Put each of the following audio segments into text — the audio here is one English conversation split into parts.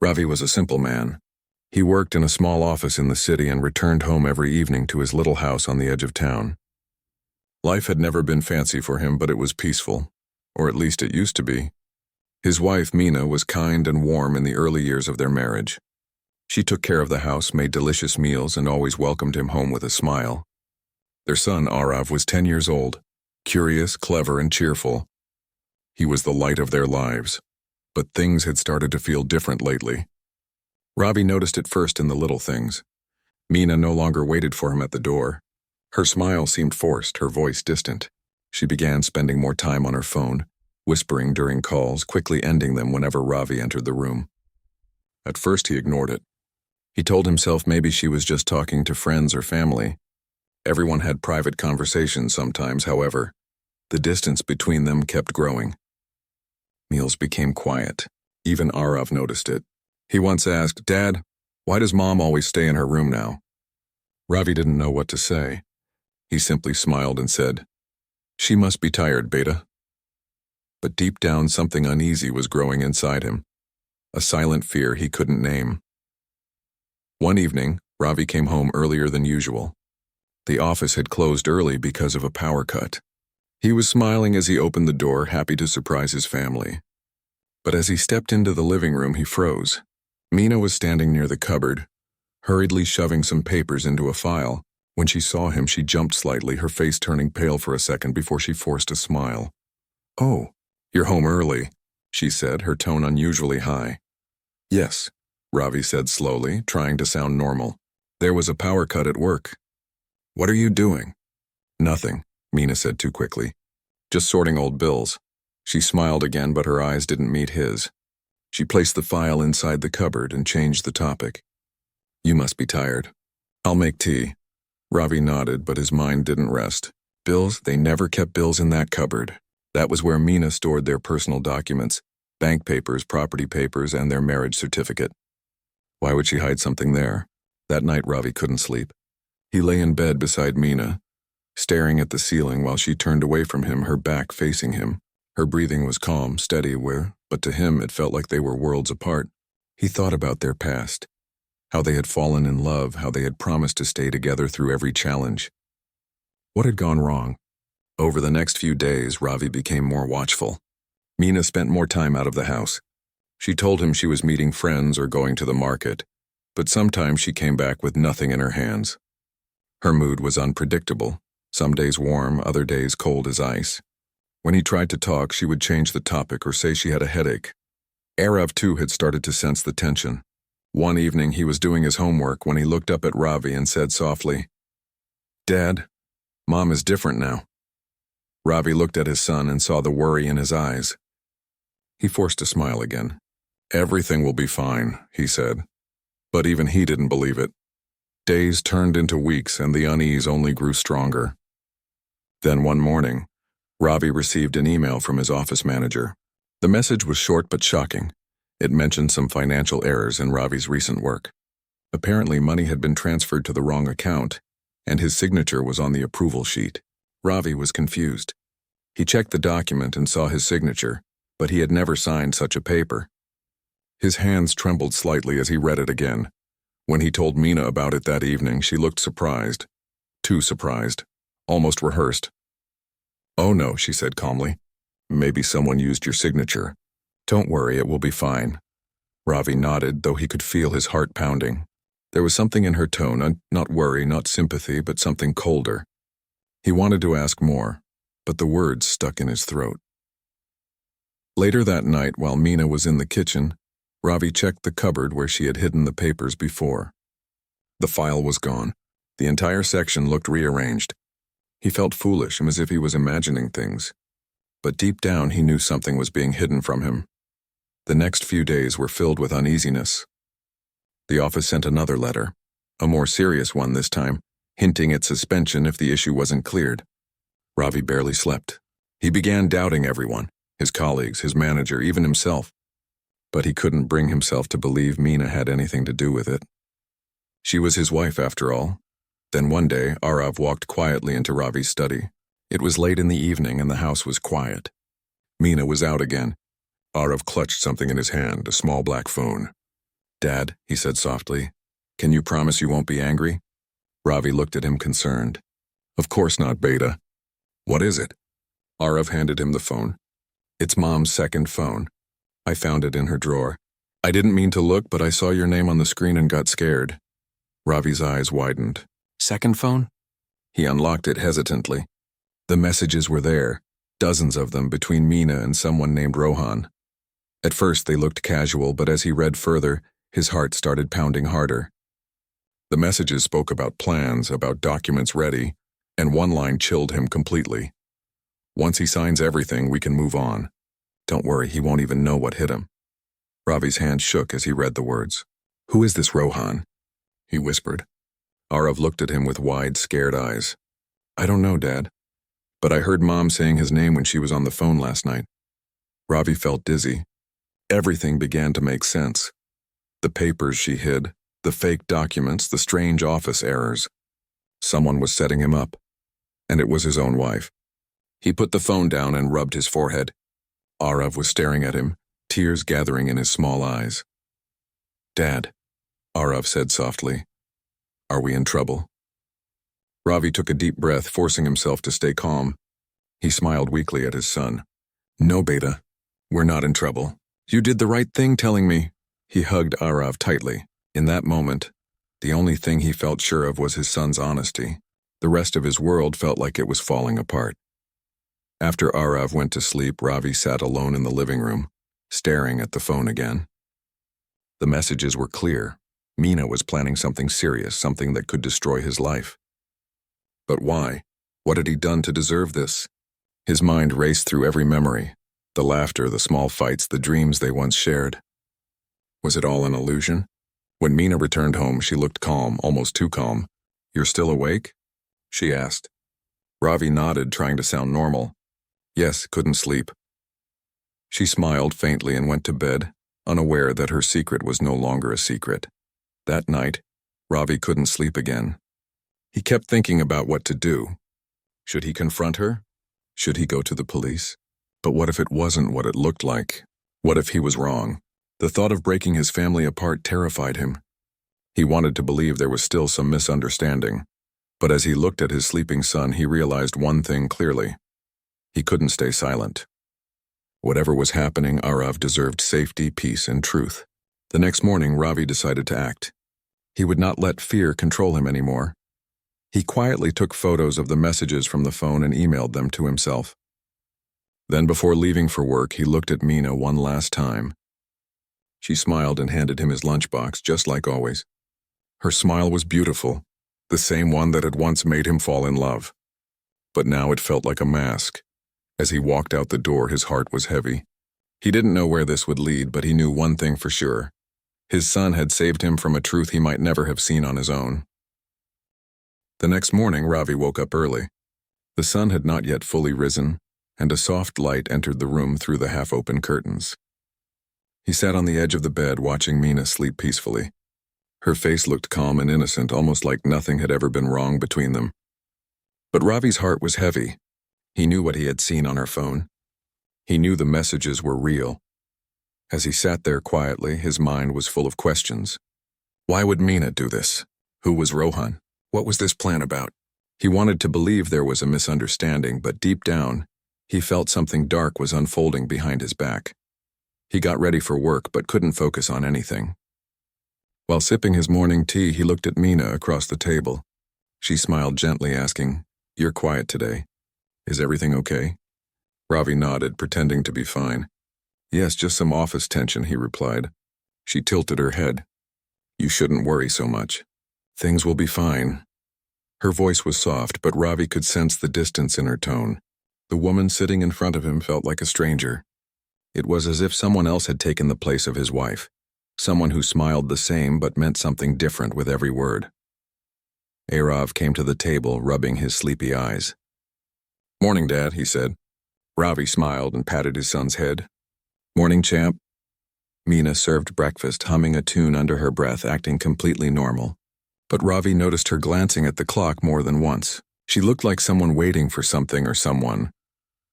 Ravi was a simple man. He worked in a small office in the city and returned home every evening to his little house on the edge of town. Life had never been fancy for him, but it was peaceful, or at least it used to be. His wife, Meena, was kind and warm in the early years of their marriage. She took care of the house, made delicious meals, and always welcomed him home with a smile. Their son, Arav, was 10 years old, curious, clever, and cheerful. He was the light of their lives. But things had started to feel different lately. Ravi noticed it first in the little things. Meena no longer waited for him at the door. Her smile seemed forced, her voice distant. She began spending more time on her phone, whispering during calls, quickly ending them whenever Ravi entered the room. At first he ignored it. He told himself maybe she was just talking to friends or family. Everyone had private conversations sometimes, however. The distance between them kept growing. Meals became quiet. Even Arav noticed it. He once asked, "Dad, why does Mom always stay in her room now?" Ravi didn't know what to say. He simply smiled and said, "She must be tired, Beta." But deep down something uneasy was growing inside him, a silent fear he couldn't name. One evening, Ravi came home earlier than usual. The office had closed early because of a power cut. He was smiling as he opened the door, happy to surprise his family. But as he stepped into the living room, he froze. Meena was standing near the cupboard, hurriedly shoving some papers into a file. When she saw him, she jumped slightly, her face turning pale for a second before she forced a smile. "Oh, you're home early," she said, her tone unusually high. "Yes," Ravi said slowly, trying to sound normal. "There was a power cut at work." "What are you doing?" "Nothing," Meena said too quickly. "Just sorting old bills." She smiled again, but her eyes didn't meet his. She placed the file inside the cupboard and changed the topic. "You must be tired. I'll make tea." Ravi nodded, but his mind didn't rest. Bills? They never kept bills in that cupboard. That was where Meena stored their personal documents, bank papers, property papers, and their marriage certificate. Why would she hide something there? That night Ravi couldn't sleep. He lay in bed beside Meena, staring at the ceiling while she turned away from him, her back facing him. Her breathing was calm, steady, but to him it felt like they were worlds apart. He thought about their past, how they had fallen in love, how they had promised to stay together through every challenge. What had gone wrong? Over the next few days, Ravi became more watchful. Meena spent more time out of the house. She told him she was meeting friends or going to the market, but sometimes she came back with nothing in her hands. Her mood was unpredictable. Some days warm, other days cold as ice. When he tried to talk, she would change the topic or say she had a headache. Arav, too, had started to sense the tension. One evening, he was doing his homework when he looked up at Ravi and said softly, "Dad, Mom is different now." Ravi looked at his son and saw the worry in his eyes. He forced a smile again. "Everything will be fine," he said. But even he didn't believe it. Days turned into weeks and the unease only grew stronger. Then one morning, Ravi received an email from his office manager. The message was short but shocking. It mentioned some financial errors in Ravi's recent work. Apparently, money had been transferred to the wrong account, and his signature was on the approval sheet. Ravi was confused. He checked the document and saw his signature, but he had never signed such a paper. His hands trembled slightly as he read it again. When he told Meena about it that evening, she looked surprised. Too surprised. Almost rehearsed. "Oh no," she said calmly. "Maybe someone used your signature. Don't worry, it will be fine." Ravi nodded, though he could feel his heart pounding. There was something in her tone, not worry, not sympathy, but something colder. He wanted to ask more, but the words stuck in his throat. Later that night, while Meena was in the kitchen, Ravi checked the cupboard where she had hidden the papers before. The file was gone. The entire section looked rearranged. He felt foolish, as if he was imagining things. But deep down he knew something was being hidden from him. The next few days were filled with uneasiness. The office sent another letter, a more serious one this time, hinting at suspension if the issue wasn't cleared. Ravi barely slept. He began doubting everyone, his colleagues, his manager, even himself. But he couldn't bring himself to believe Meena had anything to do with it. She was his wife, after all. Then one day, Arav walked quietly into Ravi's study. It was late in the evening and the house was quiet. Meena was out again. Arav clutched something in his hand, a small black phone. Dad, he said softly, can you promise you won't be angry? Ravi looked at him concerned. Of course not, Beta. What is it? Arav handed him the phone. It's Mom's second phone. I found it in her drawer. I didn't mean to look, but I saw your name on the screen and got scared. Ravi's eyes widened. Second phone? He unlocked it hesitantly. The messages were there, dozens of them between Meena and someone named Rohan. At first they looked casual, but as he read further, his heart started pounding harder. The messages spoke about plans, about documents ready, and one line chilled him completely. Once he signs everything, we can move on. Don't worry, he won't even know what hit him. Ravi's hand shook as he read the words. Who is this Rohan? He whispered. Arav looked at him with wide, scared eyes. I don't know, Dad. But I heard Mom saying his name when she was on the phone last night. Ravi felt dizzy. Everything began to make sense. The papers she hid, the fake documents, the strange office errors. Someone was setting him up, and it was his own wife. He put the phone down and rubbed his forehead. Arav was staring at him, tears gathering in his small eyes. Dad, Arav said softly, are we in trouble? Ravi took a deep breath, forcing himself to stay calm. He smiled weakly at his son. No, Beta, we're not in trouble. You did the right thing telling me. He hugged Arav tightly. In that moment, the only thing he felt sure of was his son's honesty. The rest of his world felt like it was falling apart. After Arav went to sleep, Ravi sat alone in the living room, staring at the phone again. The messages were clear. Meena was planning something serious, something that could destroy his life. But why? What had he done to deserve this? His mind raced through every memory, the laughter, the small fights, the dreams they once shared. Was it all an illusion? When Meena returned home, she looked calm, almost too calm. You're still awake? She asked. Ravi nodded, trying to sound normal. Yes, couldn't sleep. She smiled faintly and went to bed, unaware that her secret was no longer a secret. That night, Ravi couldn't sleep again. He kept thinking about what to do. Should he confront her? Should he go to the police? But what if it wasn't what it looked like? What if he was wrong? The thought of breaking his family apart terrified him. He wanted to believe there was still some misunderstanding. But as he looked at his sleeping son, he realized one thing clearly. He couldn't stay silent. Whatever was happening, Arav deserved safety, peace, and truth. The next morning, Ravi decided to act. He would not let fear control him anymore. He quietly took photos of the messages from the phone and emailed them to himself. Then before leaving for work, he looked at Meena one last time. She smiled and handed him his lunchbox, just like always. Her smile was beautiful, the same one that had once made him fall in love. But now it felt like a mask. As he walked out the door, his heart was heavy. He didn't know where this would lead, but he knew one thing for sure. His son had saved him from a truth he might never have seen on his own. The next morning, Ravi woke up early. The sun had not yet fully risen, and a soft light entered the room through the half-open curtains. He sat on the edge of the bed, watching Meena sleep peacefully. Her face looked calm and innocent, almost like nothing had ever been wrong between them. But Ravi's heart was heavy. He knew what he had seen on her phone. He knew the messages were real. As he sat there quietly, his mind was full of questions. Why would Meena do this? Who was Rohan? What was this plan about? He wanted to believe there was a misunderstanding, but deep down, he felt something dark was unfolding behind his back. He got ready for work, but couldn't focus on anything. While sipping his morning tea, he looked at Meena across the table. She smiled gently, asking, "You're quiet today. Is everything okay?" Ravi nodded, pretending to be fine. "Yes, just some office tension," he replied. She tilted her head. "You shouldn't worry so much. Things will be fine." Her voice was soft, but Ravi could sense the distance in her tone. The woman sitting in front of him felt like a stranger. It was as if someone else had taken the place of his wife, someone who smiled the same but meant something different with every word. Arav came to the table, rubbing his sleepy eyes. "Morning, Dad," he said. Ravi smiled and patted his son's head. "Morning, champ." Meena served breakfast, humming a tune under her breath, acting completely normal. But Ravi noticed her glancing at the clock more than once. She looked like someone waiting for something or someone.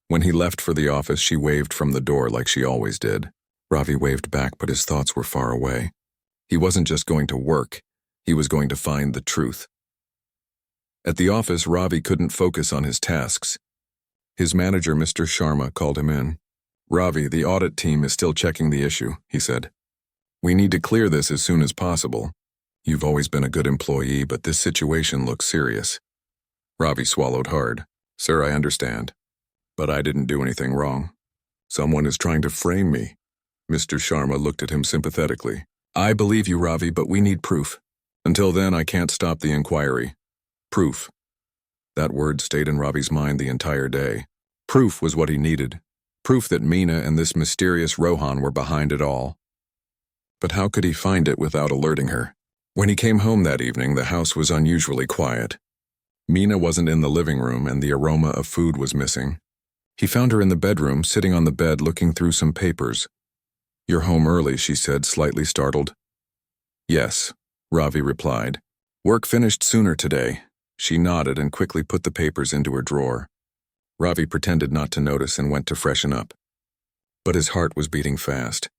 When he left for the office, she waved from the door like she always did. Ravi waved back, but his thoughts were far away. He wasn't just going to work, he was going to find the truth. At the office, Ravi couldn't focus on his tasks. His manager, Mr. Sharma, called him in. "Ravi, the audit team is still checking the issue," he said. "We need to clear this as soon as possible. You've always been a good employee, but this situation looks serious." Ravi swallowed hard. "Sir, I understand. But I didn't do anything wrong. Someone is trying to frame me." Mr. Sharma looked at him sympathetically. "I believe you, Ravi, but we need proof. Until then, I can't stop the inquiry." Proof. That word stayed in Ravi's mind the entire day. Proof was what he needed. Proof that Meena and this mysterious Rohan were behind it all. But how could he find it without alerting her? When he came home that evening, the house was unusually quiet. Meena wasn't in the living room, and the aroma of food was missing. He found her in the bedroom, sitting on the bed looking through some papers. "You're home early," she said, slightly startled. "Yes," Ravi replied. "Work finished sooner today." She nodded and quickly put the papers into her drawer. Ravi pretended not to notice and went to freshen up. But his heart was beating fast.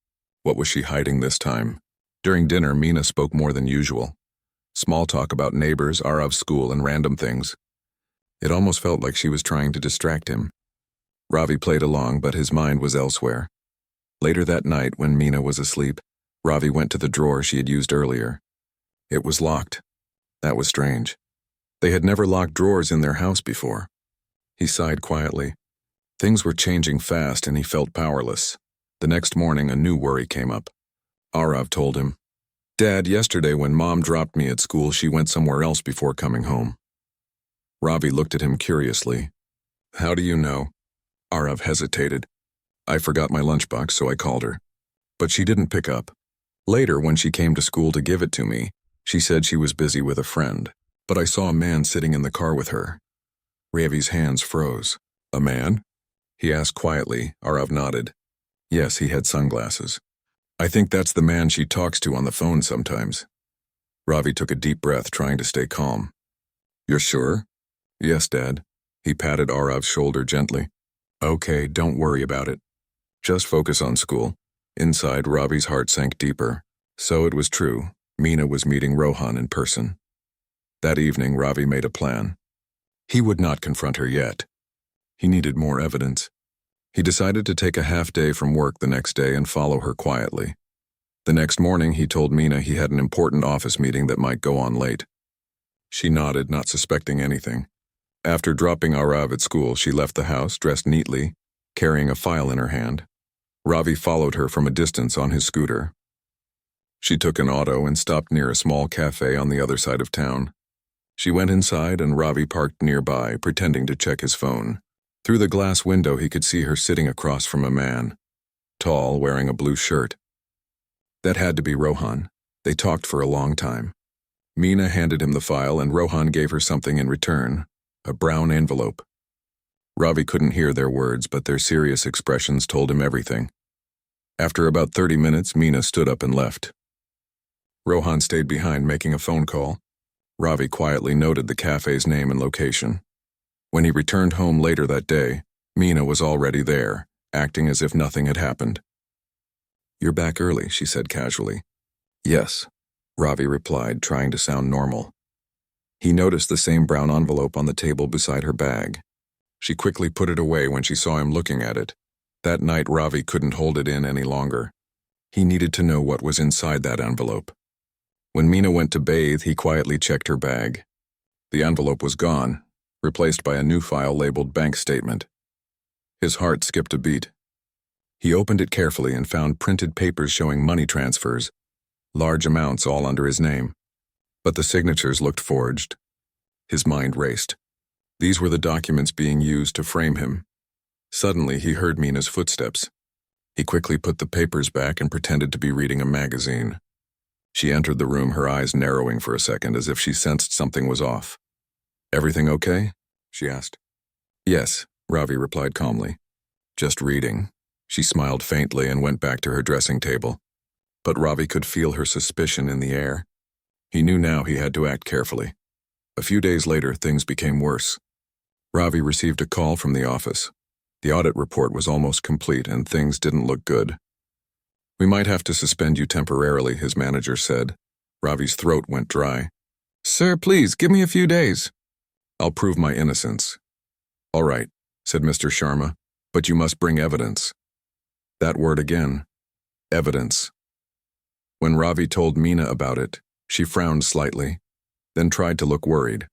What was she hiding this time? During dinner, Meena spoke more than usual. Small talk about neighbors, Arav's school, and random things. It almost felt like she was trying to distract him. Ravi played along, but his mind was elsewhere. Later that night, when Meena was asleep, Ravi went to the drawer she had used earlier. It was locked. That was strange. They had never locked drawers in their house before. He sighed quietly. Things were changing fast and he felt powerless. The next morning, a new worry came up. Arav told him, "Dad, yesterday when Mom dropped me at school, she went somewhere else before coming home." Ravi looked at him curiously. "How do you know?" Arav hesitated. "I forgot my lunchbox, so I called her. But she didn't pick up. Later, when she came to school to give it to me, she said she was busy with a friend. But I saw a man sitting in the car with her." Ravi's hands froze. "A man?" he asked quietly. Arav nodded. "Yes, he had sunglasses. I think that's the man she talks to on the phone sometimes." Ravi took a deep breath, trying to stay calm. "You're sure?" "Yes, Dad." He patted Arav's shoulder gently. "Okay, don't worry about it. Just focus on school." Inside, Ravi's heart sank deeper. So it was true. Meena was meeting Rohan in person. That evening, Ravi made a plan. He would not confront her yet. He needed more evidence. He decided to take a half day from work the next day and follow her quietly. The next morning, he told Meena he had an important office meeting that might go on late. She nodded, not suspecting anything. After dropping Arav at school, she left the house, dressed neatly, carrying a file in her hand. Ravi followed her from a distance on his scooter. She took an auto and stopped near a small cafe on the other side of town. She went inside and Ravi parked nearby, pretending to check his phone. Through the glass window, he could see her sitting across from a man, tall, wearing a blue shirt. That had to be Rohan. They talked for a long time. Meena handed him the file and Rohan gave her something in return, a brown envelope. Ravi couldn't hear their words, but their serious expressions told him everything. After about 30 minutes, Meena stood up and left. Rohan stayed behind, making a phone call. Ravi quietly noted the cafe's name and location. When he returned home later that day, Meena was already there, acting as if nothing had happened. "You're back early," she said casually. "Yes," Ravi replied, trying to sound normal. He noticed the same brown envelope on the table beside her bag. She quickly put it away when she saw him looking at it. That night, Ravi couldn't hold it in any longer. He needed to know what was inside that envelope. When Meena went to bathe, he quietly checked her bag. The envelope was gone, replaced by a new file labeled bank statement. His heart skipped a beat. He opened it carefully and found printed papers showing money transfers, large amounts all under his name. But the signatures looked forged. His mind raced. These were the documents being used to frame him. Suddenly, he heard Meena's footsteps. He quickly put the papers back and pretended to be reading a magazine. She entered the room, her eyes narrowing for a second as if she sensed something was off. "Everything okay?" she asked. "Yes," Ravi replied calmly. "Just reading." She smiled faintly and went back to her dressing table. But Ravi could feel her suspicion in the air. He knew now he had to act carefully. A few days later, things became worse. Ravi received a call from the office. The audit report was almost complete and things didn't look good. We might have to suspend you temporarily, his manager said. Ravi's throat went dry. Sir, please, give me a few days. I'll prove my innocence. All right, said Mr. Sharma, but you must bring evidence. That word again. Evidence. When Ravi told Meena about it, she frowned slightly, then tried to look worried.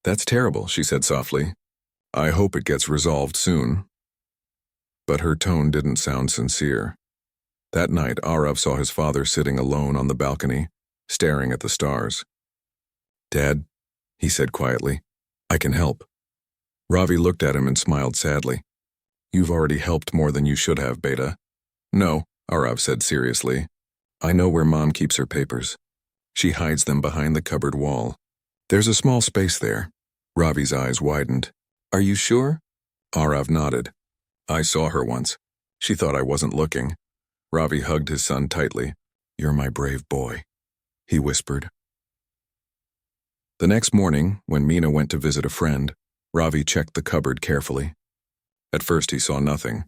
That's terrible, she said softly. I hope it gets resolved soon. But her tone didn't sound sincere. That night, Arav saw his father sitting alone on the balcony, staring at the stars. Dad, he said quietly, I can help. Ravi looked at him and smiled sadly. You've already helped more than you should have, Beta. No, Arav said seriously. I know where Mom keeps her papers. She hides them behind the cupboard wall. There's a small space there. Ravi's eyes widened. Are you sure? Arav nodded. I saw her once. She thought I wasn't looking. Ravi hugged his son tightly. You're my brave boy, he whispered. The next morning, when Meena went to visit a friend, Ravi checked the cupboard carefully. At first he saw nothing.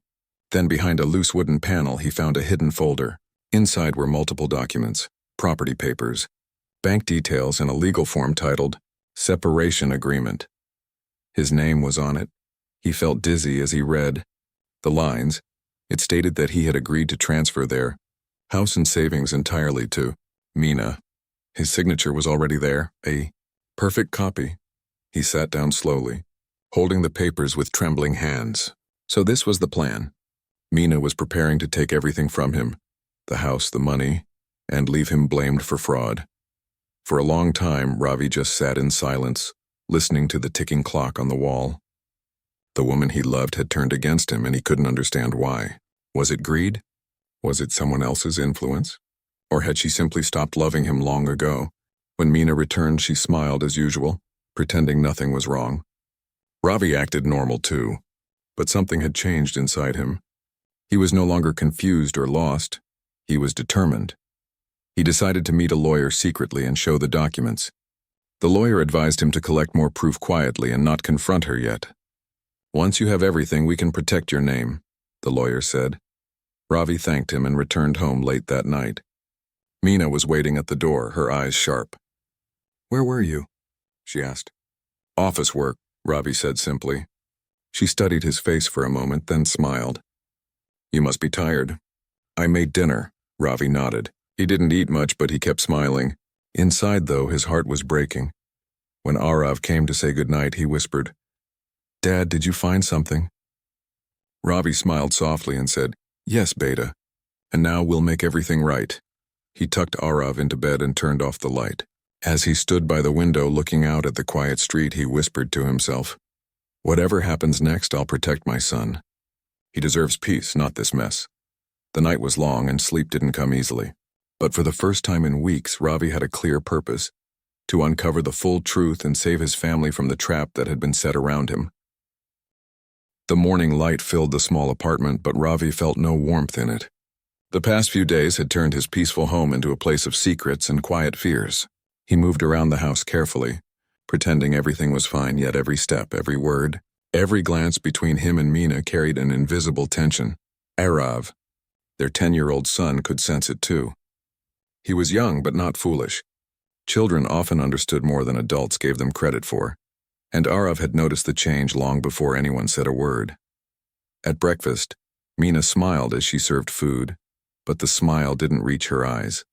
Then behind a loose wooden panel he found a hidden folder. Inside were multiple documents, property papers, bank details, and a legal form titled Separation Agreement. His name was on it. He felt dizzy as he read the lines. It stated that he had agreed to transfer their house and savings entirely to Meena. His signature was already there, a perfect copy. He sat down slowly, holding the papers with trembling hands. So this was the plan. Meena was preparing to take everything from him, the house, the money, and leave him blamed for fraud. For a long time, Ravi just sat in silence, listening to the ticking clock on the wall. The woman he loved had turned against him, and he couldn't understand why. Was it greed? Was it someone else's influence? Or had she simply stopped loving him long ago? When Meena returned, she smiled as usual, pretending nothing was wrong. Ravi acted normal too, but something had changed inside him. He was no longer confused or lost. He was determined. He decided to meet a lawyer secretly and show the documents. The lawyer advised him to collect more proof quietly and not confront her yet. Once you have everything, we can protect your name, the lawyer said. Ravi thanked him and returned home late that night. Meena was waiting at the door, her eyes sharp. Where were you? She asked. Office work, Ravi said simply. She studied his face for a moment, then smiled. You must be tired. I made dinner, Ravi nodded. He didn't eat much, but he kept smiling. Inside, though, his heart was breaking. When Arav came to say goodnight, he whispered, Dad, did you find something? Ravi smiled softly and said, Yes, Beta. And now we'll make everything right. He tucked Arav into bed and turned off the light. As he stood by the window looking out at the quiet street, he whispered to himself, Whatever happens next, I'll protect my son. He deserves peace, not this mess. The night was long and sleep didn't come easily. But for the first time in weeks, Ravi had a clear purpose, to uncover the full truth and save his family from the trap that had been set around him. The morning light filled the small apartment, but Ravi felt no warmth in it. The past few days had turned his peaceful home into a place of secrets and quiet fears. He moved around the house carefully, pretending everything was fine, yet every step, every word, every glance between him and Meena carried an invisible tension. Arav, their 10-year-old son, could sense it too. He was young but not foolish. Children often understood more than adults gave them credit for, and Arav had noticed the change long before anyone said a word. At breakfast, Meena smiled as she served food, but the smile didn't reach her eyes.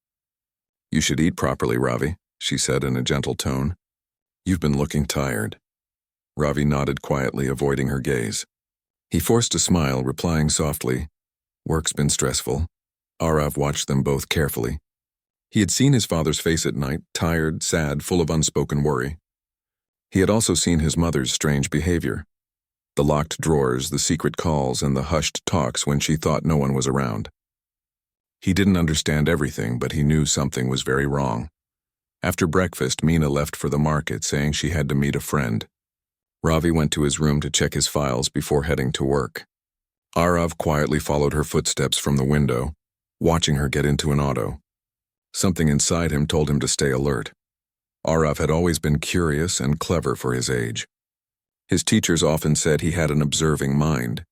You should eat properly, Ravi, she said in a gentle tone. You've been looking tired. Ravi nodded quietly, avoiding her gaze. He forced a smile, replying softly, Work's been stressful. Arav watched them both carefully. He had seen his father's face at night, tired, sad, full of unspoken worry. He had also seen his mother's strange behavior. The locked drawers, the secret calls, and the hushed talks when she thought no one was around. He didn't understand everything, but he knew something was very wrong. After breakfast, Meena left for the market, saying she had to meet a friend. Ravi went to his room to check his files before heading to work. Arav quietly followed her footsteps from the window, watching her get into an auto. Something inside him told him to stay alert. Arav had always been curious and clever for his age. His teachers often said he had an observing mind.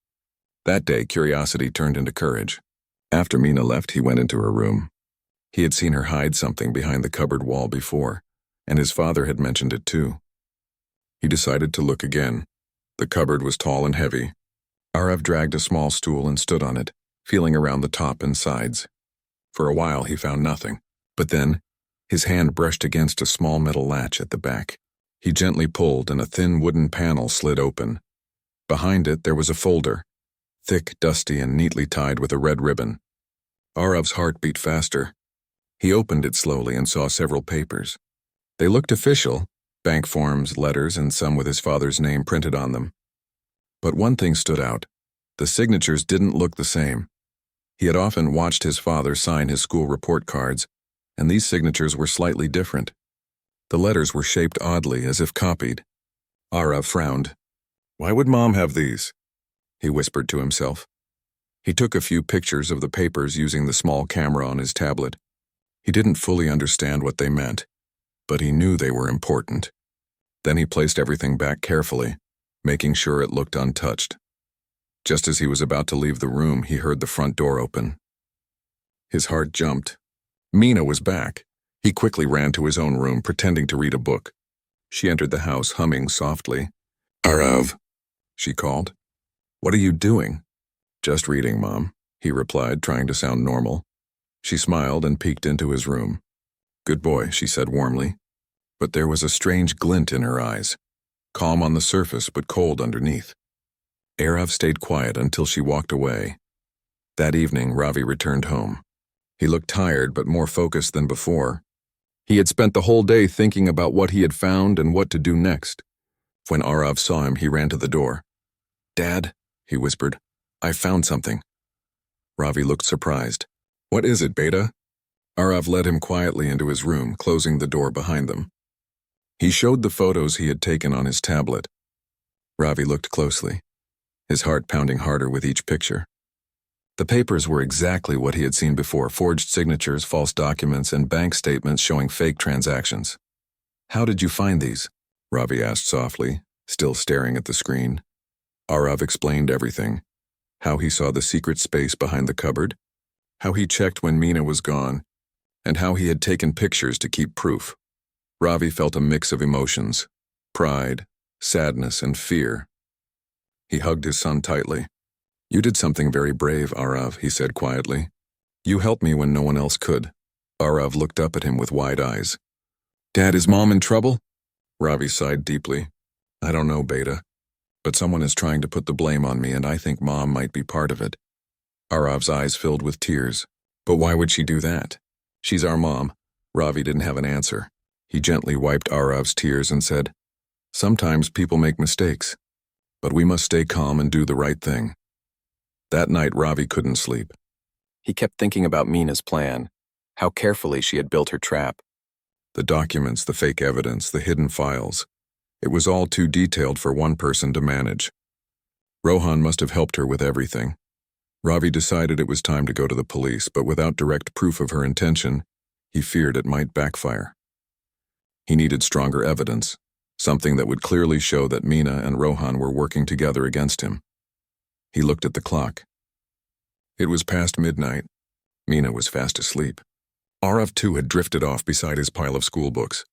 That day, curiosity turned into courage. After Mina left, he went into her room. He had seen her hide something behind the cupboard wall before, and his father had mentioned it too. He decided to look again. The cupboard was tall and heavy. Arav dragged a small stool and stood on it, feeling around the top and sides. For a while he found nothing, but then his hand brushed against a small metal latch at the back. He gently pulled and a thin wooden panel slid open. Behind it there was a folder, thick, dusty, and neatly tied with a red ribbon. Arav's heart beat faster. He opened it slowly and saw several papers. They looked official, bank forms, letters, and some with his father's name printed on them. But one thing stood out. The signatures didn't look the same. He had often watched his father sign his school report cards, and these signatures were slightly different. The letters were shaped oddly, as if copied. Arav frowned. "Why would Mom have these?" he whispered to himself. He took a few pictures of the papers using the small camera on his tablet. He didn't fully understand what they meant, but he knew they were important. Then he placed everything back carefully, making sure it looked untouched. Just as he was about to leave the room, he heard the front door open. His heart jumped. Mina was back. He quickly ran to his own room, pretending to read a book. She entered the house, humming softly. "Arav," she called. "What are you doing?" "Just reading, Mom," he replied, trying to sound normal. She smiled and peeked into his room. "Good boy," she said warmly. But there was a strange glint in her eyes, calm on the surface but cold underneath. Arav stayed quiet until she walked away. That evening, Ravi returned home. He looked tired but more focused than before. He had spent the whole day thinking about what he had found and what to do next. When Arav saw him, he ran to the door. "Dad," he whispered, "I found something." Ravi looked surprised. "What is it, Beta?" Arav led him quietly into his room, closing the door behind them. He showed the photos he had taken on his tablet. Ravi looked closely, his heart pounding harder with each picture. The papers were exactly what he had seen before: forged signatures, false documents, and bank statements showing fake transactions. "How did you find these?" Ravi asked softly, still staring at the screen. Arav explained everything: how he saw the secret space behind the cupboard, how he checked when Mina was gone, and how he had taken pictures to keep proof. Ravi felt a mix of emotions: pride, sadness, and fear. He hugged his son tightly. "You did something very brave, Arav," he said quietly. "You helped me when no one else could." Arav looked up at him with wide eyes. "Dad, is Mom in trouble?" Ravi sighed deeply. "I don't know, Beta, but someone is trying to put the blame on me, and I think Mom might be part of it." Arav's eyes filled with tears. "But why would she do that? She's our mom." Ravi didn't have an answer. He gently wiped Arav's tears and said, "Sometimes people make mistakes, but we must stay calm and do the right thing." That night, Ravi couldn't sleep. He kept thinking about Mina's plan, how carefully she had built her trap. The documents, the fake evidence, the hidden files. It was all too detailed for one person to manage. Rohan must have helped her with everything. Ravi decided it was time to go to the police, but without direct proof of her intention, he feared it might backfire. He needed stronger evidence, something that would clearly show that Mina and Rohan were working together against him. He looked at the clock. It was past midnight. Mina was fast asleep. Arav too had drifted off beside his pile of school books.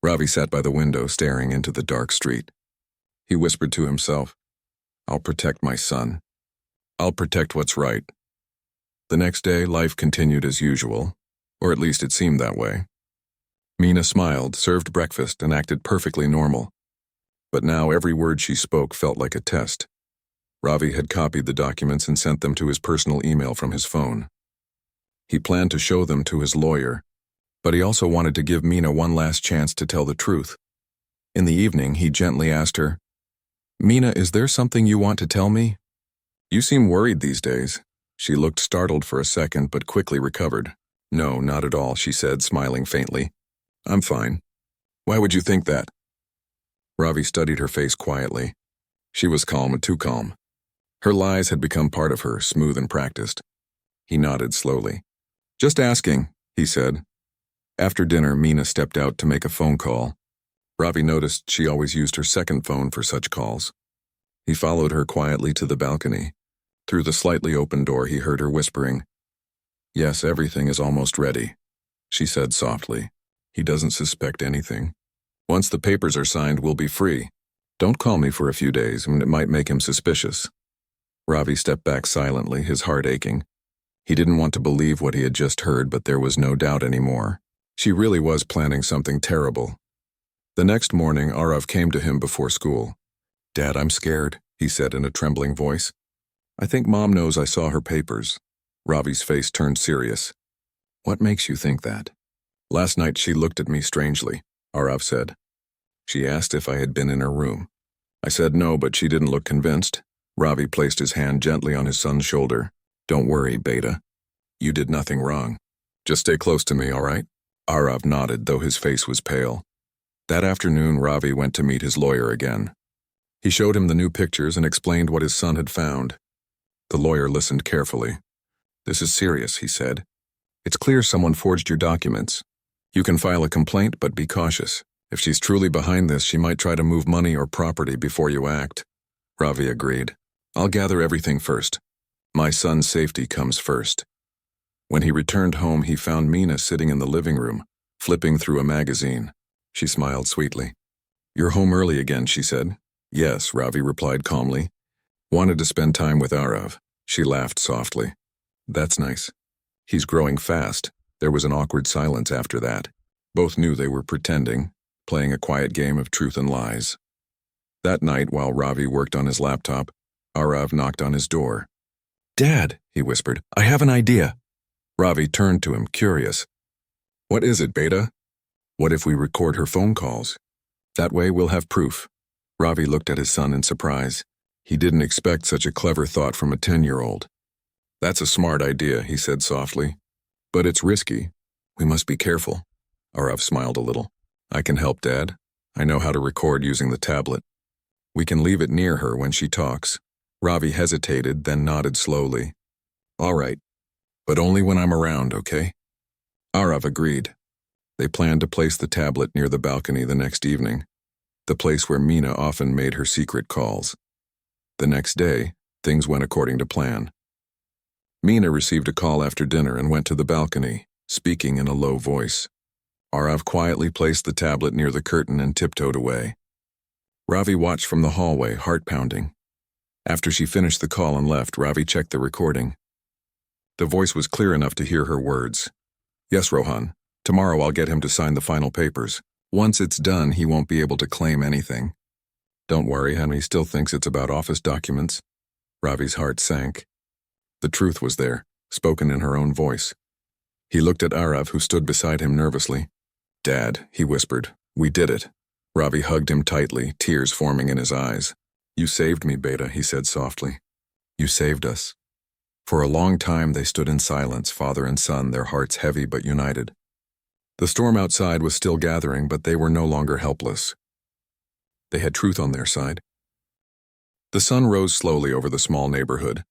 Ravi sat by the window, staring into the dark street. He whispered to himself, "I'll protect my son. I'll protect what's right." The next day, life continued as usual, or at least it seemed that way. Mina smiled, served breakfast, and acted perfectly normal. But now every word she spoke felt like a test. Ravi had copied the documents and sent them to his personal email from his phone. He planned to show them to his lawyer, but he also wanted to give Mina one last chance to tell the truth. In the evening, he gently asked her, "Mina, is there something you want to tell me? You seem worried these days." She looked startled for a second, but quickly recovered. "No, not at all," she said, smiling faintly. "I'm fine." "Why would you think that?" Ravi studied her face quietly. She was calm, too calm. Her lies had become part of her, smooth and practiced. He nodded slowly. "Just asking," he said. After dinner, Mina stepped out to make a phone call. Ravi noticed she always used her second phone for such calls. He followed her quietly to the balcony. Through the slightly open door, he heard her whispering, Yes, everything is almost ready, she said softly. He doesn't suspect anything. Once the papers are signed, we'll be free. Don't call me for a few days, and it might make him suspicious. Ravi stepped back silently, his heart aching. He didn't want to believe what he had just heard, but there was no doubt anymore. She really was planning something terrible. The next morning, Arav came to him before school. "Dad, I'm scared," he said in a trembling voice. "I think Mom knows I saw her papers." Ravi's face turned serious. "What makes you think that?" "Last night she looked at me strangely," Arav said. "She asked if I had been in her room. I said no, but she didn't look convinced." Ravi placed his hand gently on his son's shoulder. "Don't worry, Beta. You did nothing wrong. Just stay close to me, all right?" Arav nodded, though his face was pale. That afternoon, Ravi went to meet his lawyer again. He showed him the new pictures and explained what his son had found. The lawyer listened carefully. "This is serious," he said. "It's clear someone forged your documents. You can file a complaint, but be cautious. If she's truly behind this, she might try to move money or property before you act." Ravi agreed. "I'll gather everything first. My son's safety comes first." When he returned home, he found Mina sitting in the living room, flipping through a magazine. She smiled sweetly. "You're home early again," she said. "Yes," Ravi replied calmly. "Wanted to spend time with Arav." She laughed softly. "That's nice." "He's growing fast." There was an awkward silence after that. Both knew they were pretending, playing a quiet game of truth and lies. That night, while Ravi worked on his laptop, Arav knocked on his door. "Dad," he whispered, "I have an idea." Ravi turned to him, curious. "What is it, Beta?" "What if we record her phone calls? That way we'll have proof." Ravi looked at his son in surprise. He didn't expect such a clever thought from a 10-year-old. "That's a smart idea," he said softly. "But it's risky. We must be careful." Arav smiled a little. "I can help, Dad. I know how to record using the tablet. We can leave it near her when she talks." Ravi hesitated, then nodded slowly. "All right. But only when I'm around, okay?" Arav agreed. They planned to place the tablet near the balcony the next evening, the place where Mina often made her secret calls. The next day, things went according to plan. Mina received a call after dinner and went to the balcony, speaking in a low voice. Arav quietly placed the tablet near the curtain and tiptoed away. Ravi watched from the hallway, heart pounding. After she finished the call and left, Ravi checked the recording. The voice was clear enough to hear her words. "Yes, Rohan. Tomorrow I'll get him to sign the final papers. Once it's done, he won't be able to claim anything." "Don't worry, honey, still thinks it's about office documents." Ravi's heart sank. The truth was there, spoken in her own voice. He looked at Arav, who stood beside him nervously. "Dad," he whispered, "we did it." Ravi hugged him tightly, tears forming in his eyes. "You saved me, Beta," he said softly. "You saved us." For a long time they stood in silence, father and son, their hearts heavy but united. The storm outside was still gathering, but they were no longer helpless. They had truth on their side. The sun rose slowly over the small neighborhood,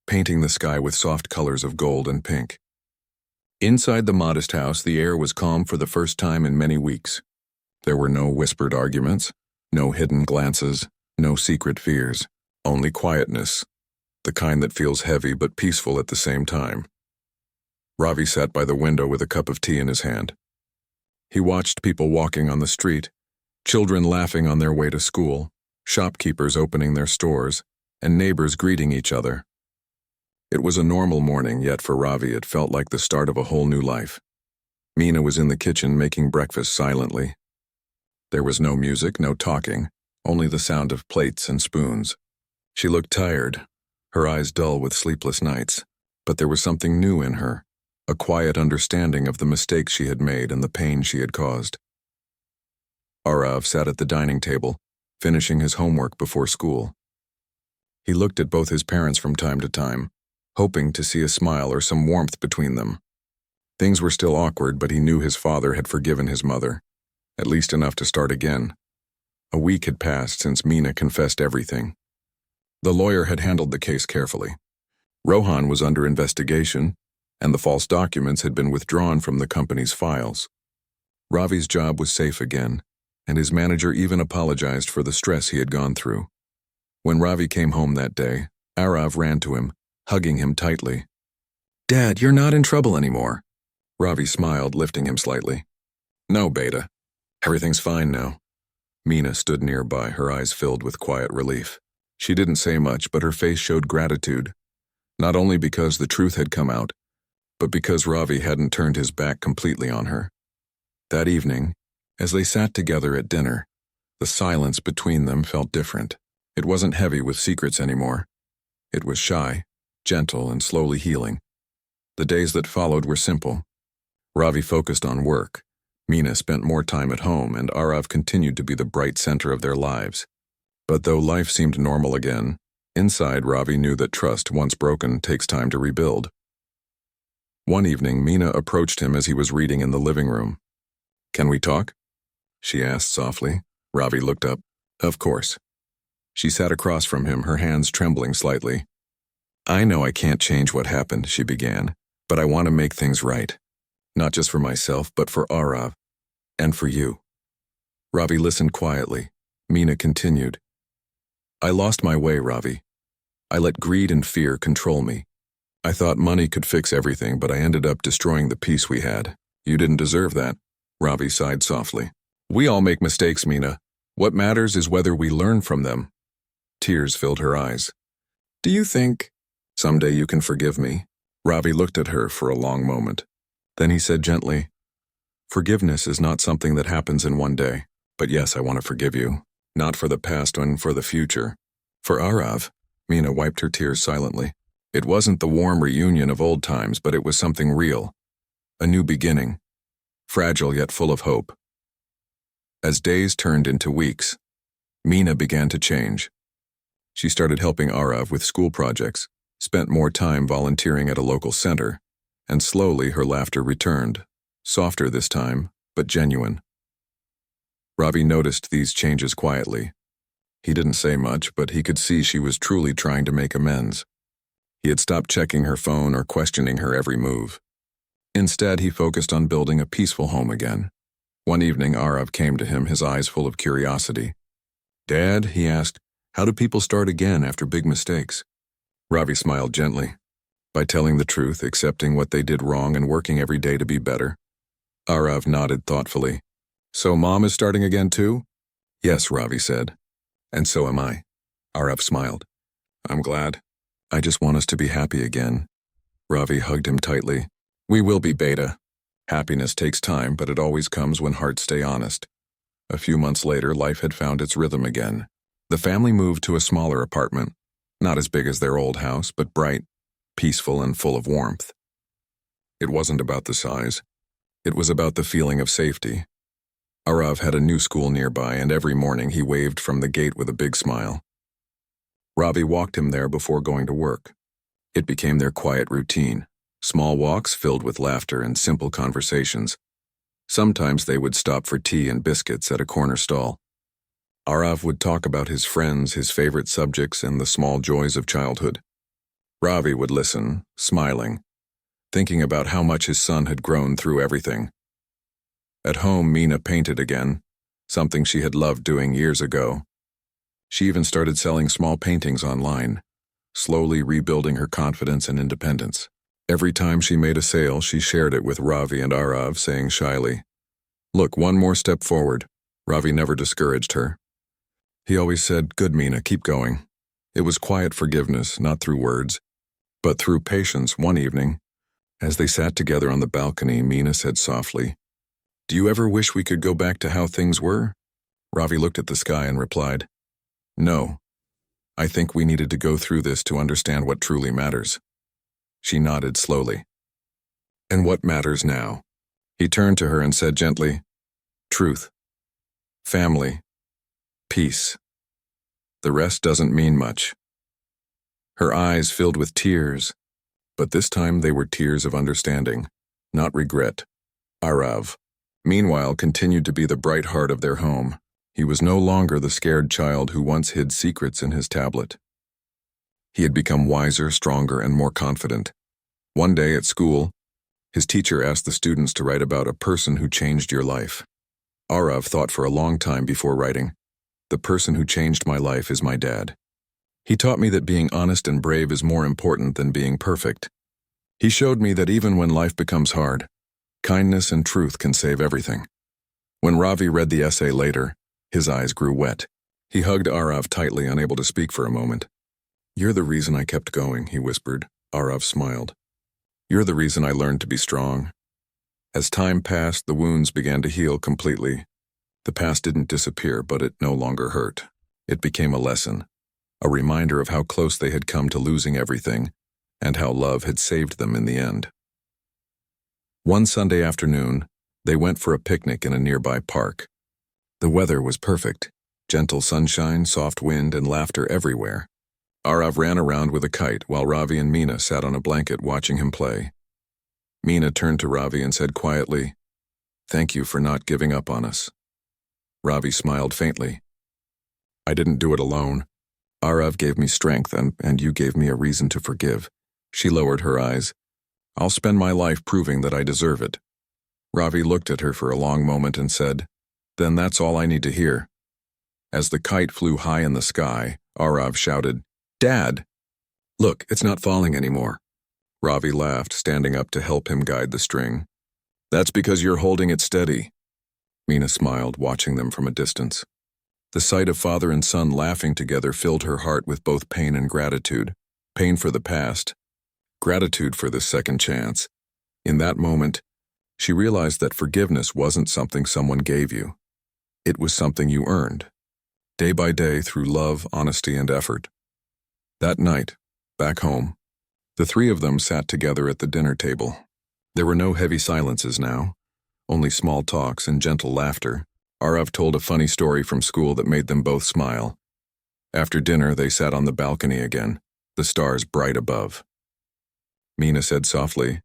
painting the sky with soft colors of gold and pink. Inside the modest house, the air was calm for the first time in many weeks. There were no whispered arguments, no hidden glances, no secret fears, only quietness, the kind that feels heavy but peaceful at the same time. Ravi sat by the window with a cup of tea in his hand. He watched people walking on the street, children laughing on their way to school, shopkeepers opening their stores, and neighbors greeting each other. It was a normal morning, yet for Ravi it felt like the start of a whole new life. Mina was in the kitchen making breakfast silently. There was no music, no talking, only the sound of plates and spoons. She looked tired, her eyes dull with sleepless nights, but there was something new in her, a quiet understanding of the mistakes she had made and the pain she had caused. Arav sat at the dining table, finishing his homework before school. He looked at both his parents from time to time, hoping to see a smile or some warmth between them. Things were still awkward, but he knew his father had forgiven his mother, at least enough to start again. A week had passed since Mina confessed everything. The lawyer had handled the case carefully. Rohan was under investigation, and the false documents had been withdrawn from the company's files. Ravi's job was safe again, and his manager even apologized for the stress he had gone through. When Ravi came home that day, Arav ran to him, hugging him tightly. Dad, you're not in trouble anymore. Ravi smiled, lifting him slightly. No, Beta. Everything's fine now. Meena stood nearby, her eyes filled with quiet relief. She didn't say much, but her face showed gratitude, not only because the truth had come out, but because Ravi hadn't turned his back completely on her. That evening, as they sat together at dinner, the silence between them felt different. It wasn't heavy with secrets anymore. It was shy, gentle, and slowly healing. The days that followed were simple. Ravi focused on work. Meena spent more time at home, and Arav continued to be the bright center of their lives. But though life seemed normal again, inside Ravi knew that trust, once broken, takes time to rebuild. One evening, Meena approached him as he was reading in the living room. "Can we talk?" she asked softly. Ravi looked up. "Of course." She sat across from him, her hands trembling slightly. "I know I can't change what happened," she began, "but I want to make things right. Not just for myself, but for Arav. And for you." Ravi listened quietly. Meena continued. "I lost my way, Ravi. I let greed and fear control me. I thought money could fix everything, but I ended up destroying the peace we had. You didn't deserve that." Ravi sighed softly. "We all make mistakes, Meena. What matters is whether we learn from them." Tears filled her eyes. "Do you think someday you can forgive me?" Ravi looked at her for a long moment. Then he said gently, "Forgiveness is not something that happens in one day. But yes, I want to forgive you. Not for the past and for the future. For Arav." Meena wiped her tears silently. It wasn't the warm reunion of old times, but it was something real. A new beginning. Fragile yet full of hope. As days turned into weeks, Meena began to change. She started helping Arav with school projects, spent more time volunteering at a local center, and slowly her laughter returned, softer this time, but genuine. Ravi noticed these changes quietly. He didn't say much, but he could see she was truly trying to make amends. He had stopped checking her phone or questioning her every move. Instead, he focused on building a peaceful home again. One evening, Arav came to him, his eyes full of curiosity. "Dad," he asked, "how do people start again after big mistakes?" Ravi smiled gently. "By telling the truth, accepting what they did wrong, and working every day to be better." Arav nodded thoughtfully. "So Mom is starting again too?" "Yes," Ravi said. "And so am I." Arav smiled. "I'm glad. I just want us to be happy again." Ravi hugged him tightly. "We will be, Beta. Happiness takes time, but it always comes when hearts stay honest." A few months later, life had found its rhythm again. The family moved to a smaller apartment, not as big as their old house, but bright, peaceful, and full of warmth. It wasn't about the size. It was about the feeling of safety. Arav had a new school nearby, and every morning he waved from the gate with a big smile. Ravi walked him there before going to work. It became their quiet routine, small walks filled with laughter and simple conversations. Sometimes they would stop for tea and biscuits at a corner stall. Arav would talk about his friends, his favorite subjects, and the small joys of childhood. Ravi would listen, smiling, thinking about how much his son had grown through everything. At home, Meena painted again, something she had loved doing years ago. She even started selling small paintings online, slowly rebuilding her confidence and independence. Every time she made a sale, she shared it with Ravi and Arav, saying shyly, "Look, one more step forward." Ravi never discouraged her. He always said, "Good, Meena, keep going." It was quiet forgiveness, not through words, but through patience. One evening, as they sat together on the balcony, Meena said softly, "Do you ever wish we could go back to how things were?" Ravi looked at the sky and replied, "No. I think we needed to go through this to understand what truly matters." She nodded slowly. "And what matters now?" He turned to her and said gently, "Truth. Family. Peace. The rest doesn't mean much." Her eyes filled with tears, but this time they were tears of understanding, not regret. Arav, meanwhile, continued to be the bright heart of their home. He was no longer the scared child who once hid secrets in his tablet. He had become wiser, stronger, and more confident. One day at school, his teacher asked the students to write about a person who changed your life. Arav thought for a long time before writing, "The person who changed my life is my dad. He taught me that being honest and brave is more important than being perfect." He showed me that even when life becomes hard, kindness and truth can save everything. When Ravi read the essay later, his eyes grew wet. He hugged Arav tightly, unable to speak for a moment. "You're the reason I kept going," he whispered. Arav smiled. "You're the reason I learned to be strong." As time passed, the wounds began to heal completely. The past didn't disappear, but it no longer hurt. It became a lesson, a reminder of how close they had come to losing everything, and how love had saved them in the end. One Sunday afternoon, they went for a picnic in a nearby park. The weather was perfect. Gentle sunshine, soft wind, and laughter everywhere. Arav ran around with a kite while Ravi and Meena sat on a blanket watching him play. Meena turned to Ravi and said quietly, "Thank you for not giving up on us." Ravi smiled faintly. "I didn't do it alone. Arav gave me strength and you gave me a reason to forgive." She lowered her eyes. "I'll spend my life proving that I deserve it." Ravi looked at her for a long moment and said, "Then that's all I need to hear." As the kite flew high in the sky, Arav shouted, "Dad! Look, it's not falling anymore." Ravi laughed, standing up to help him guide the string. "That's because you're holding it steady." Meena smiled, watching them from a distance. The sight of father and son laughing together filled her heart with both pain and gratitude. Pain for the past, gratitude for this second chance. In that moment, she realized that forgiveness wasn't something someone gave you. It was something you earned, day by day through love, honesty, and effort. That night, back home, the three of them sat together at the dinner table. There were no heavy silences now, only small talks and gentle laughter. Arav told a funny story from school that made them both smile. After dinner, they sat on the balcony again, the stars bright above. Meena said softly,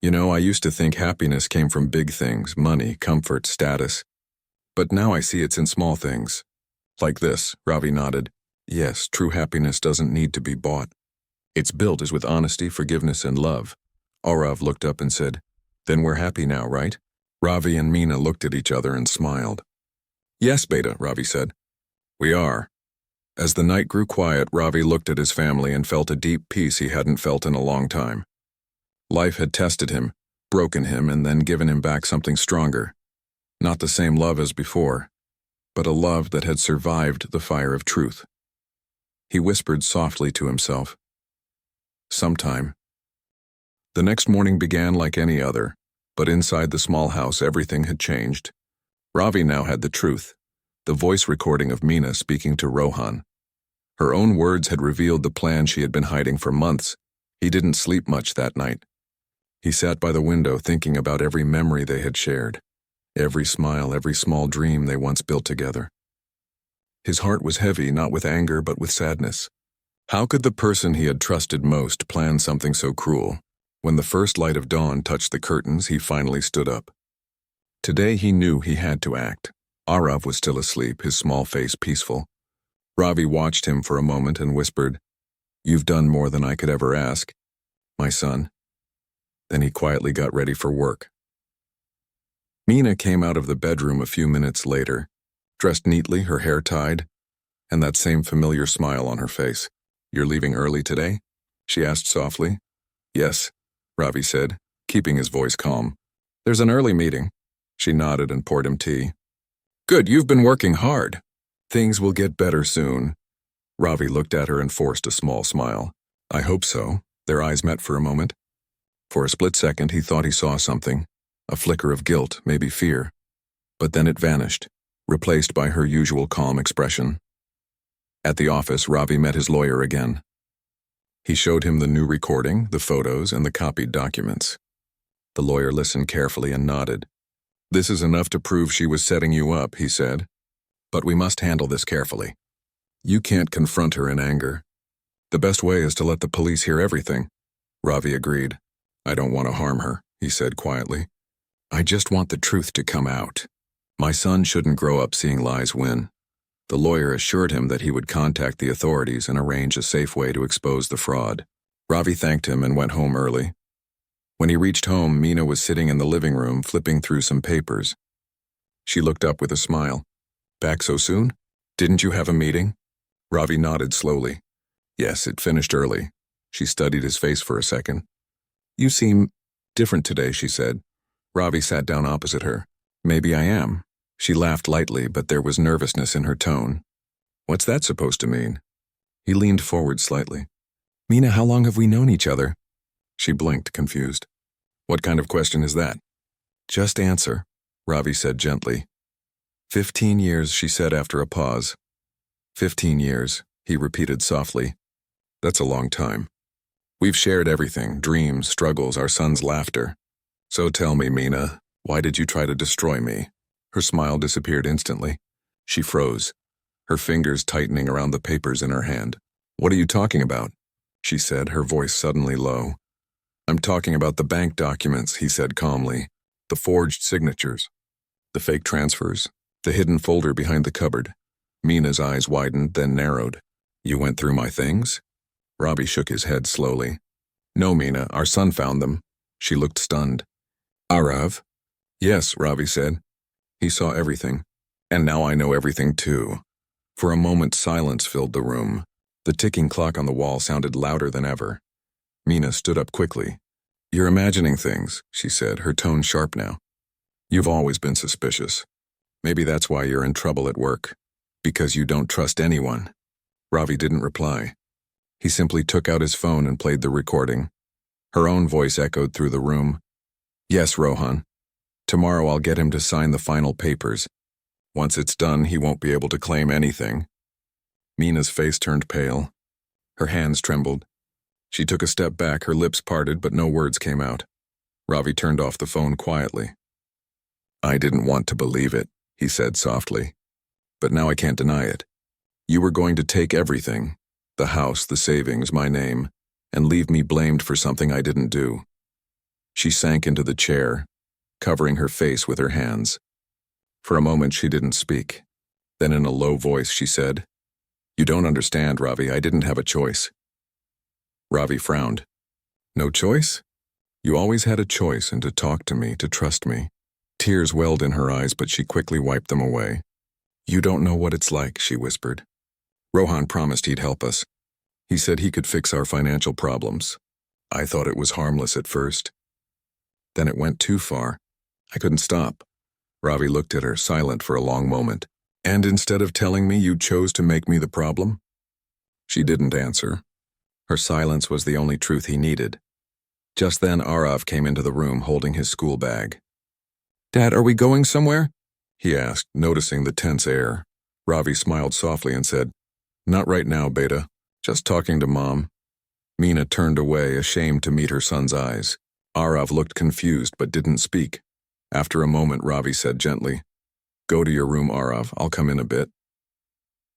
"You know, I used to think happiness came from big things, money, comfort, status. But now I see it's in small things. Like this." Ravi nodded. "Yes, true happiness doesn't need to be bought. It's built as with honesty, forgiveness, and love." Arav looked up and said, "Then we're happy now, right?" Ravi and Meena looked at each other and smiled. "Yes, Beta," Ravi said. "We are." As the night grew quiet, Ravi looked at his family and felt a deep peace he hadn't felt in a long time. Life had tested him, broken him, and then given him back something stronger. Not the same love as before, but a love that had survived the fire of truth. He whispered softly to himself, "Sometime." The next morning began like any other, but inside the small house everything had changed. Ravi now had the truth, the voice recording of Meena speaking to Rohan. Her own words had revealed the plan she had been hiding for months. He didn't sleep much that night. He sat by the window thinking about every memory they had shared, every smile, every small dream they once built together. His heart was heavy, not with anger, but with sadness. How could the person he had trusted most plan something so cruel? When the first light of dawn touched the curtains, he finally stood up. Today he knew he had to act. Arav was still asleep, his small face peaceful. Ravi watched him for a moment and whispered, "You've done more than I could ever ask, my son." Then he quietly got ready for work. Meena came out of the bedroom a few minutes later, dressed neatly, her hair tied, and that same familiar smile on her face. "You're leaving early today?" she asked softly. "Yes," Ravi said, keeping his voice calm. "There's an early meeting." She nodded and poured him tea. "Good, you've been working hard. Things will get better soon." Ravi looked at her and forced a small smile. "I hope so." Their eyes met for a moment. For a split second he thought he saw something, a flicker of guilt, maybe fear. But then it vanished, replaced by her usual calm expression. At the office, Ravi met his lawyer again. He showed him the new recording, the photos, and the copied documents. The lawyer listened carefully and nodded. "This is enough to prove she was setting you up," he said. "But we must handle this carefully. You can't confront her in anger. The best way is to let the police hear everything." Ravi agreed. "I don't want to harm her," he said quietly. "I just want the truth to come out. My son shouldn't grow up seeing lies win." The lawyer assured him that he would contact the authorities and arrange a safe way to expose the fraud. Ravi thanked him and went home early. When he reached home, Meena was sitting in the living room flipping through some papers. She looked up with a smile. "Back so soon? Didn't you have a meeting?" Ravi nodded slowly. "Yes, it finished early." She studied his face for a second. You seem different today, she said. Ravi sat down opposite her. Maybe I am. She laughed lightly, but there was nervousness in her tone. What's that supposed to mean? He leaned forward slightly. Meena, how long have we known each other? She blinked, confused. What kind of question is that? Just answer, Ravi said gently. 15 years, she said after a pause. 15 years, he repeated softly. That's a long time. We've shared everything, dreams, struggles, our son's laughter. So tell me, Meena, why did you try to destroy me? Her smile disappeared instantly. She froze, her fingers tightening around the papers in her hand. What are you talking about? She said, her voice suddenly low. I'm talking about the bank documents, he said calmly. The forged signatures. The fake transfers. The hidden folder behind the cupboard. Meena's eyes widened, then narrowed. You went through my things? Ravi shook his head slowly. No, Meena, our son found them. She looked stunned. Arav? Yes, Ravi said. He saw everything. And now I know everything too. For a moment, silence filled the room. The ticking clock on the wall sounded louder than ever. Meena stood up quickly. You're imagining things, she said, her tone sharp now. You've always been suspicious. Maybe that's why you're in trouble at work. Because you don't trust anyone. Ravi didn't reply. He simply took out his phone and played the recording. Her own voice echoed through the room. Yes, Rohan. Tomorrow I'll get him to sign the final papers. Once it's done, he won't be able to claim anything. Meena's face turned pale. Her hands trembled. She took a step back, her lips parted, but no words came out. Ravi turned off the phone quietly. I didn't want to believe it, he said softly. But now I can't deny it. You were going to take everything, the house, the savings, my name, and leave me blamed for something I didn't do. She sank into the chair, covering her face with her hands. For a moment she didn't speak. Then in a low voice she said, You don't understand, Ravi, I didn't have a choice. Ravi frowned. No choice? You always had a choice, and to talk to me, to trust me. Tears welled in her eyes, but she quickly wiped them away. You don't know what it's like, she whispered. Rohan promised he'd help us. He said he could fix our financial problems. I thought it was harmless at first. Then it went too far. I couldn't stop. Ravi looked at her, silent for a long moment. And instead of telling me, you chose to make me the problem? She didn't answer. Her silence was the only truth he needed. Just then Arav came into the room holding his school bag. Dad, are we going somewhere? He asked, noticing the tense air. Ravi smiled softly and said, Not right now, Beta. Just talking to Mom. Meena turned away, ashamed to meet her son's eyes. Arav looked confused but didn't speak. After a moment, Ravi said gently, Go to your room, Arav. I'll come in a bit.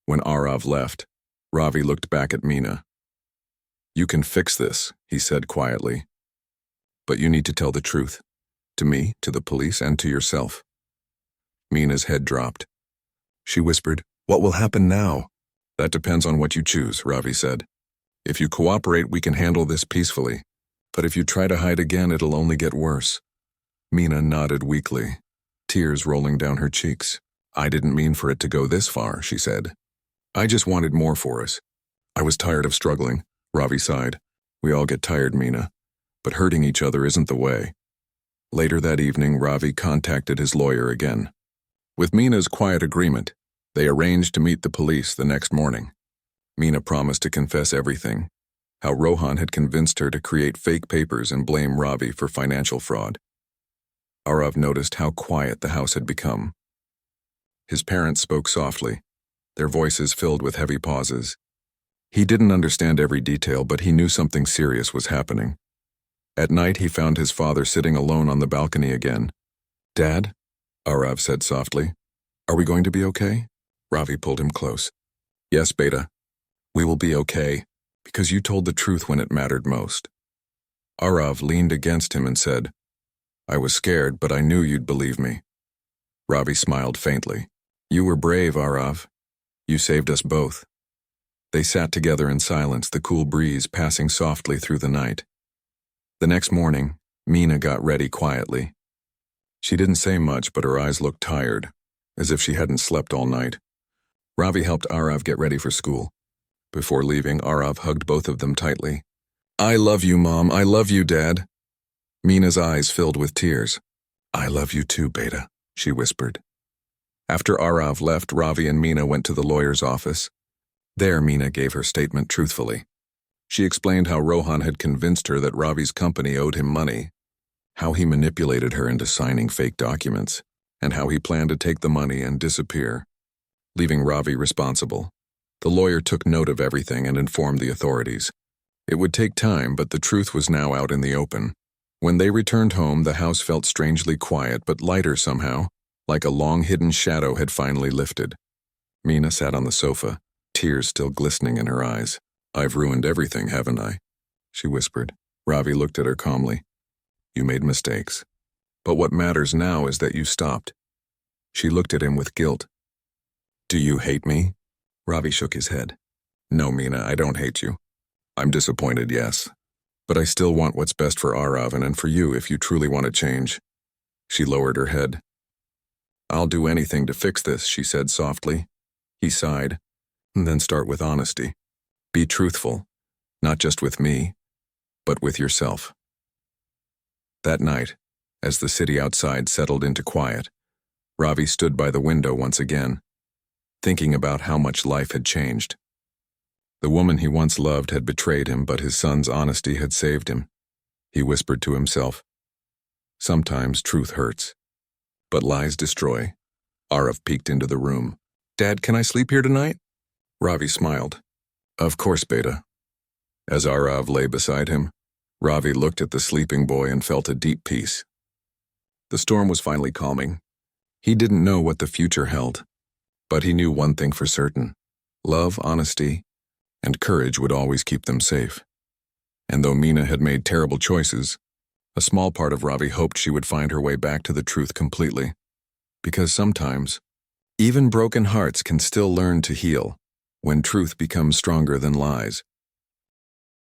When Arav left, Ravi looked back at Meena. You can fix this, he said quietly. But you need to tell the truth. To me, to the police, and to yourself. Meena's head dropped. She whispered, What will happen now? That depends on what you choose, Ravi said. If you cooperate, we can handle this peacefully. But if you try to hide again, it'll only get worse. Meena nodded weakly, tears rolling down her cheeks. I didn't mean for it to go this far, she said. I just wanted more for us. I was tired of struggling, Ravi sighed. We all get tired, Meena. But hurting each other isn't the way. Later that evening, Ravi contacted his lawyer again. With Meena's quiet agreement, they arranged to meet the police the next morning. Meena promised to confess everything, how Rohan had convinced her to create fake papers and blame Ravi for financial fraud. Arav noticed how quiet the house had become. His parents spoke softly, their voices filled with heavy pauses. He didn't understand every detail, but he knew something serious was happening. At night, he found his father sitting alone on the balcony again. Dad? Arav said softly. Are we going to be okay? Ravi pulled him close. Yes, Beta. We will be okay, because you told the truth when it mattered most. Arav leaned against him and said, I was scared, but I knew you'd believe me. Ravi smiled faintly. You were brave, Arav. You saved us both. They sat together in silence, the cool breeze passing softly through the night. The next morning, Meena got ready quietly. She didn't say much, but her eyes looked tired, as if she hadn't slept all night. Ravi helped Arav get ready for school. Before leaving, Arav hugged both of them tightly. I love you, Mom. I love you, Dad. Mina's eyes filled with tears. I love you too, Beta, she whispered. After Arav left, Ravi and Mina went to the lawyer's office. There, Mina gave her statement truthfully. She explained how Rohan had convinced her that Ravi's company owed him money, how he manipulated her into signing fake documents, and how he planned to take the money and disappear, leaving Ravi responsible. The lawyer took note of everything and informed the authorities. It would take time, but the truth was now out in the open. When they returned home, the house felt strangely quiet but lighter somehow, like a long-hidden shadow had finally lifted. Mina sat on the sofa, tears still glistening in her eyes. I've ruined everything, haven't I? She whispered. Ravi looked at her calmly. You made mistakes. But what matters now is that you stopped. She looked at him with guilt. Do you hate me? Ravi shook his head. No, Mina, I don't hate you. I'm disappointed, yes. But I still want what's best for Arav and for you if you truly want to change. She lowered her head. I'll do anything to fix this, she said softly. He sighed. Then start with honesty. Be truthful, not just with me, but with yourself. That night, as the city outside settled into quiet, Ravi stood by the window once again, thinking about how much life had changed. The woman he once loved had betrayed him, but his son's honesty had saved him. He whispered to himself, sometimes truth hurts, but lies destroy. Arav peeked into the room. Dad, can I sleep here tonight? Ravi smiled. Of course, Beta. As Arav lay beside him, Ravi looked at the sleeping boy and felt a deep peace. The storm was finally calming. He didn't know what the future held, but he knew one thing for certain. Love, honesty, and courage would always keep them safe. And though Mina had made terrible choices, a small part of Ravi hoped she would find her way back to the truth completely. Because sometimes, even broken hearts can still learn to heal when truth becomes stronger than lies.